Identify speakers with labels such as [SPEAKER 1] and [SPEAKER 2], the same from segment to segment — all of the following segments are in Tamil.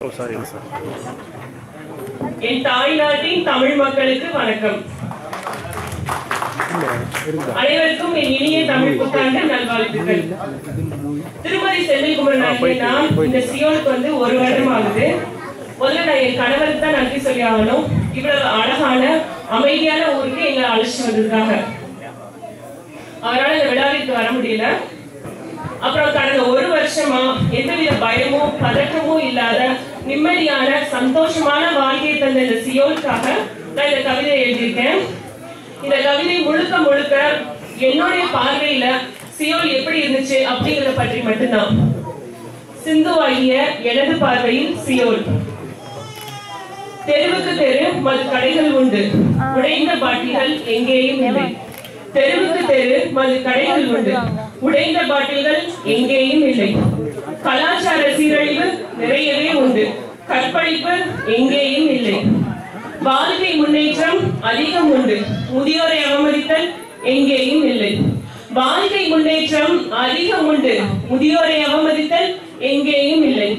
[SPEAKER 1] Oh, sorry, sir.
[SPEAKER 2] என் தாய்நாட்டின் தமிழ் மக்களுக்கு வணக்கம். அனைவருக்கும் என் இனிய தமிழ் புத்தாண்டு நல்வாழ்த்துக்கள். திருமதி செந்தில்குமரன் நான் இந்த சியோனுக்கு வந்து 1 வருடம் ஆகுது. முதல்ல நான் என் கணவருக்கு தான் நன்றி சொல்லி ஆகணும். இவ்வளவு அழகான அமைதியான ஊருக்கு எங்களை அழைச்சி வந்ததுக்காக. அவரால் இந்த விழாவிற்கு வர முடியல. அப்புறம் கடந்த 1 வருஷமா எந்தவித பயமும் பதற்றமும் இல்லாத நிம்மதியான சந்தோஷமான வாழ்க்கையை தந்த இந்த சியோனுக்காக நான் இந்த கவிதை எழுதியிருக்கேன். இந்த கவிதை முழுக்க முழுக்க என்னுடைய பார்வையில சியோல் எப்படி இருந்துச்சு அப்படிங்கறத பற்றி மட்டும்தான். சிந்துவாகிய எனது பார்வையில் சியோல். தெருவுக்கு தெரு மது கடைகள் உண்டு, உடைந்த பாட்டில்கள் எங்கேயும் இல்லை. தெருவுக்கு தெரு மது கடைகள் உண்டு, உடைந்த பாட்டில்கள் எங்கேயும் இல்லை. கலாச்சார சீரழிவு நிறையவே உண்டு, கற்பழிப்பு எங்கேயும் இல்லை. வாழ்க்கை முன்னேற்றம் அதிகம் உண்டு, முதியோரை அவமதித்தல் எங்கேயும் இல்லை. வாழ்க்கை முன்னேற்றம் அதிகம் உண்டு, முதியோரை அவமதித்தல் எங்கேயும் இல்லை.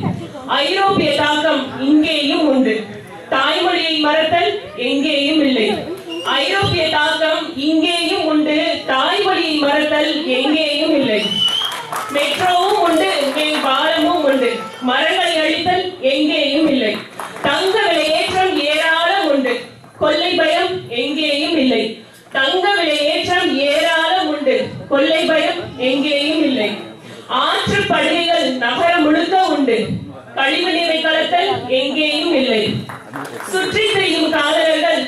[SPEAKER 2] ஐரோப்பிய தாக்கம் இங்கேயும் உண்டு, தாய்மொழியை மறத்தல் எங்கேயும் இல்லை. ஐரோப்பிய தாக்கம் இங்கேயும் உண்டு, தாய்மொழியை மறத்தல் எங்கேயும் இல்லை. மெட்ரோவும் உண்டு, பாலமும் உண்டு, மரங்களை அழித்தல் எங்கேயும் இல்லை. தங்க விலையேற்றம் ஏராளம் உண்டு, கொள்ளை பயம் எங்கேயும் இல்லை. தங்க விலையேற்றம் ஏராளம் உண்டு, கொள்ளை பயம் எங்கேயும் இல்லை. ஆற்று படுகைகள் நகரம் முழுக்க உண்டு, கழிவு நீரை கலத்தல் எங்கேயும் இல்லை. சுற்றி திரியும் காதலர்கள்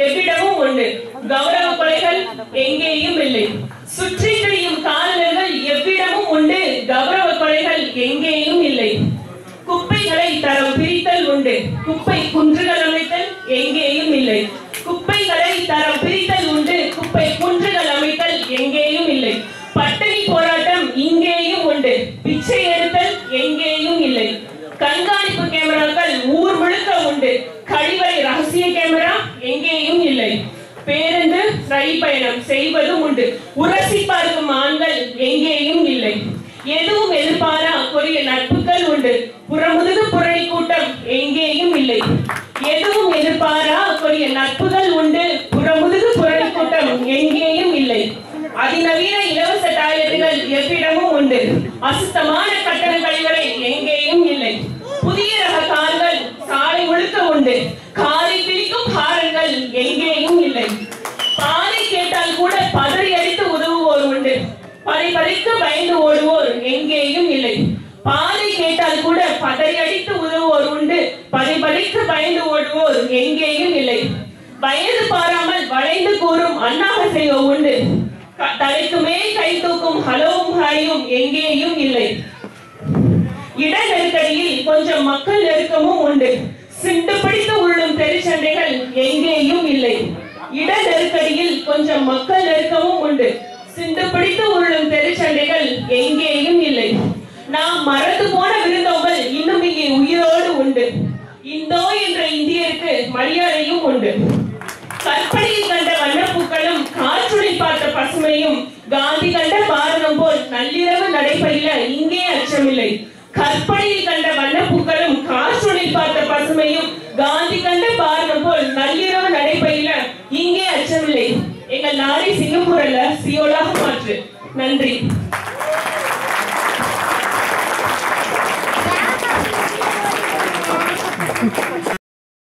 [SPEAKER 2] எவ்விடமும் உண்டு, கௌரவ கொலைகள் எங்கேயும் இல்லை. சுற்றி திரியும் காதலர்கள் எவ்விடமும் உண்டு, கௌரவ கொலைகள் எங்கேயும் இல்லை. குப்பைகளை தரம் பிரித்தல் உண்டு, குப்பை குன்றுகள் அமைத்தல் எங்கேயும் இல்லை. குப்பைகளை தரம் பிரித்தல் உண்டு, குப்பை குன்றுகள் அமைத்தல் எங்கேயும் இல்லை. பட்டினி போராட்டம் இங்கேயும் உண்டு, பிச்சை எடுத்தல் எங்கேயும் இல்லை. கண்காணிப்பு கேமராக்கள் ஊர் முழுக்க உண்டு, கழிவறை ரகசிய கேமரா எங்கேயும் இல்லை. பேருந்து ரயில் பயணம் செய்வதும் உண்டு, உரசி பார்க்கும் ஆண்கள் எங்கேயும் இல்லை. எதுவும் எதிர்பாரா கொரிய நட்புகள் உண்டு, புறமுதுகு புரணி கூட்டம் எங்கேயும் இல்லை. எதுவும் எதிர்பாரா கொரிய நட்புகள் உண்டு, புறமுதுகு புரணி கூட்டம் எங்கேயும் இல்லை. அதிநவீன இலவச டாய்லெட்டுகள் எவ்விடமும் உண்டு, அசுத்தமான கட்டண கழிவறை எங்கேயும் இல்லை. புதிய ரக கார்கள் சாலை முழுக்க உண்டு, காரை பிடிக்கும் ஹாரங்கள் எங்கேயும் இல்லை. பாதை கேட்டால் கூட பதறி அடித்து உதவுவோர் உண்டு, பறிபறித்து பயந்து ஓடுவோர் எங்கேயும் இல்லை. பாதை கேட்டால் கூட பதறி அடித்து உதவுவோர் உண்டு, பறிபறித்து பயந்து ஓடுவோர் எங்கேயும் இல்லை. வயது பாராமல் வளைந்து கூறும் அண்ணாகசையோ உண்டு, தலைக்கு மேல் கை தூக்கும் ஹலோவும் ஹாயும் எங்கேயும் இல்லை. இட நெருக்கடியில் கொஞ்சம் மக்கள் நெருக்கமும் உண்டு, சிண்டு பிடித்து உள்ளும் தெருச்சண்டைகள் எங்கேயும் இல்லை. இட நெருக்கடியில் கொஞ்சம் மக்கள் நெருக்கமும் உண்டு, சிண்டு பிடித்து உள்ளும் தெருச்சண்டைகள் எங்கேயும் இல்லை. நாம் மறந்து போன விருந்தோம்பல் இன்னும் இங்கே உயிரோடு உண்டு, இந்தோ என்ற இந்தியருக்கு மரியாதையும் உண்டு. கற்பனையில் கண்ட வண்ணப்பூக்களும் காற்றுளில் பார்த்த பசுமையும் காந்தி கண்ட பாரதம் போல் நள்ளிரவு நடைபெற இங்கே அச்சமில்லை. கற்பனையில் கண்ட வண்ணப்பூக்களும் காற்றுளில் பார்த்த பசுமையும் காந்தி கண்ட பாரதம் போல் நள்ளிரவு நடைபெற இங்கே அச்சமில்லை. எங்கள் நாடை சிங்கப்பூர் அல்ல, சியோலாக மாற்று. நன்றி.